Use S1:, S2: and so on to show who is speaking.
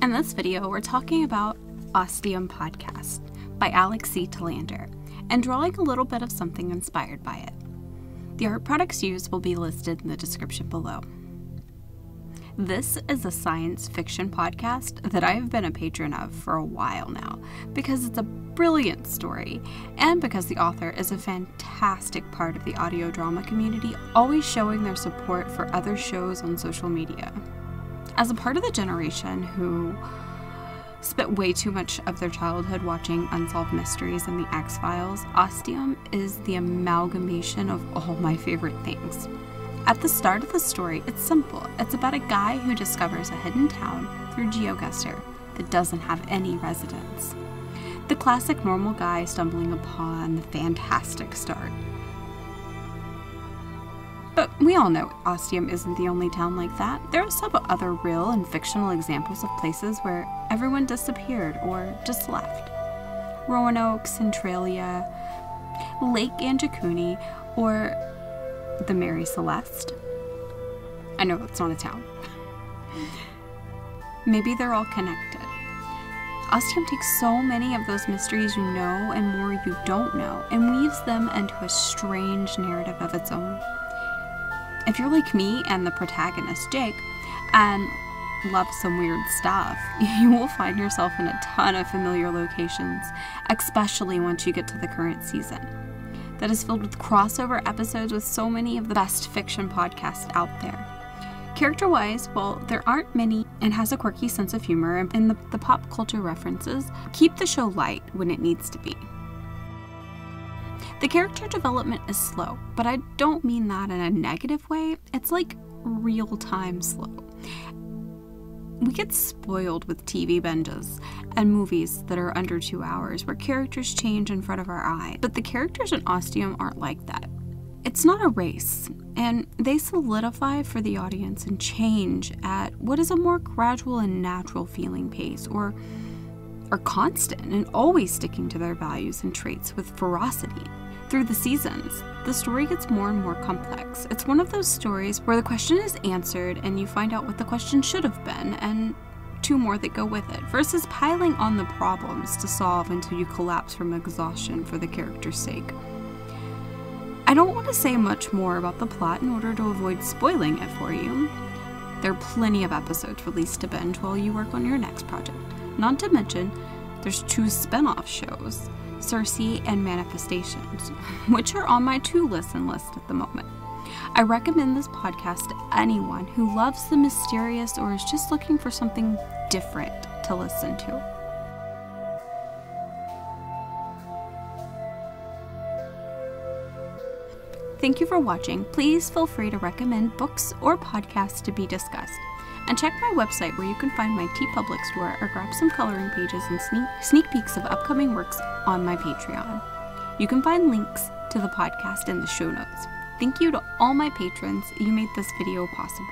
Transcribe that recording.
S1: In this video, we're talking about Ostium podcast by Alex C. Talander and drawing a little bit of something inspired by it. The art products used will be listed in the description below. This is a science fiction podcast that I've been a patron of for a while now because it's a brilliant story and because the author is a fantastic part of the audio drama community, always showing their support for other shows on social media. As a part of the generation who spent way too much of their childhood watching Unsolved Mysteries and The X-Files, Ostium is the amalgamation of all my favorite things. At the start of the story, it's simple. It's about a guy who discovers a hidden town through GeoGuessr that doesn't have any residents. The classic normal guy stumbling upon the fantastic start. But we all know Ostium isn't the only town like that. There are some other real and fictional examples of places where everyone disappeared or just left. Roanoke, Centralia, Lake Anjikuni, or the Mary Celeste. I know it's not a town. Maybe they're all connected. Ostium takes so many of those mysteries you know and more you don't know and weaves them into a strange narrative of its own. If you're like me and the protagonist, Jake, and love some weird stuff, you will find yourself in a ton of familiar locations, especially once you get to the current season. That is filled with crossover episodes with so many of the best fiction podcasts out there. Character-wise, well, there aren't many and has a quirky sense of humor, and the pop culture references keep the show light when it needs to be. The character development is slow, but I don't mean that in a negative way. It's like real-time slow. We get spoiled with TV binges and movies that are under 2 hours where characters change in front of our eyes, but the characters in Ostium aren't like that. It's not a race, and they solidify for the audience and change at what is a more gradual and natural feeling pace, or are constant and always sticking to their values and traits with ferocity. Through the seasons, the story gets more and more complex. It's one of those stories where the question is answered and you find out what the question should have been and 2 more that go with it, versus piling on the problems to solve until you collapse from exhaustion for the character's sake. I don't want to say much more about the plot in order to avoid spoiling it for you. There are plenty of episodes released to binge while you work on your next project. Not to mention, there's 2 spin-off shows, Circe and Manifestations, which are on my to-listen list at the moment. I recommend this podcast to anyone who loves the mysterious or is just looking for something different to listen to. Thank you for watching. Please feel free to recommend books or podcasts to be discussed. And check my website where you can find my TeePublic store or grab some coloring pages and sneak peeks of upcoming works on my Patreon. You can find links to the podcast in the show notes. Thank you to all my patrons. You made this video possible.